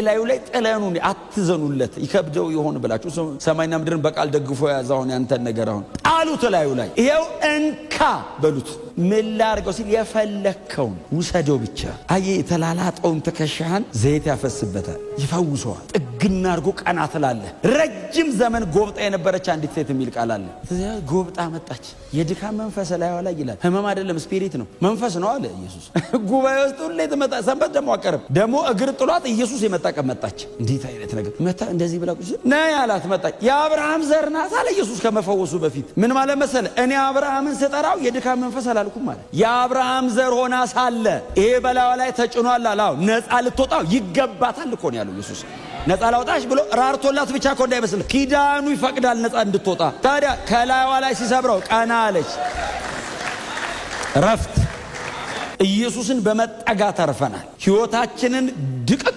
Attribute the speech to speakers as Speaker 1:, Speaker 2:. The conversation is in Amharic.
Speaker 1: እላዩ ላይ ጥለኑን አትዘኑለት ይከብደው ይሆን ብላችሁ ሰማይና ምድርን በቃል ደግፎ ያዛውን ያንተን ነገር አሁን ጣሉት እላዩ ላይ ይሄው እንካ በሉት ምን ላድርገው ሲል የፈለከውን ውሰደው ብቻ አየ የተላላጠውን ትከሻህን ዘይት ያፈስበታል ይፈውሰዋል ጥግና አድርጎ ቀና ትላለህ ረጅም ዘመን ጎብጣ የነበረች አንዲት ሴት የሚል ቃል አለ ጎብጣ መጣች የድካም መንፈስ ላይ ዋላ ይላል ህመም አይደለም ስፒሪት ነው መንፈስ ነው አለ ኢየሱስ ጉባኤ ውስጥ ሁሌ ተመጣ ሰንበት ደሞ አቀርብ ደሞ እግር ጥሏት ኢየሱስ የመጣቀም መጣች እንዴት አይነት ነገር መጣ እንደዚህ ብላ ቁጭ ነይ ያላት መጣች የአብርሃም ዘር ናት አለ ኢየሱስ ከመፈወሱ በፊት ምን ማለት መሰለ እኔ አብርሃምን ስጠራው የድካም መንፈስ አላልኩም ማለት የአብርሃም ዘር ሆና ሳለ ይሄ በላዋ ላይ ተጭኗል አላው ነፃ ልትወጣው ይገባታል እኮ ነው ያለው ኢየሱስ ነፃ ላውጣሽ ብሎ ራርቶላት ብቻ እኮ እንዳይመስል ኪዳኑ ይፈቅዳል ነፃ እንድትወጣ ታዲያ ከላይዋ ላይ ሲሰብረው ቀና አለች ረፍት ኢየሱስን በመጠጋ ተርፈናል ህይወታችንን ድቅቅ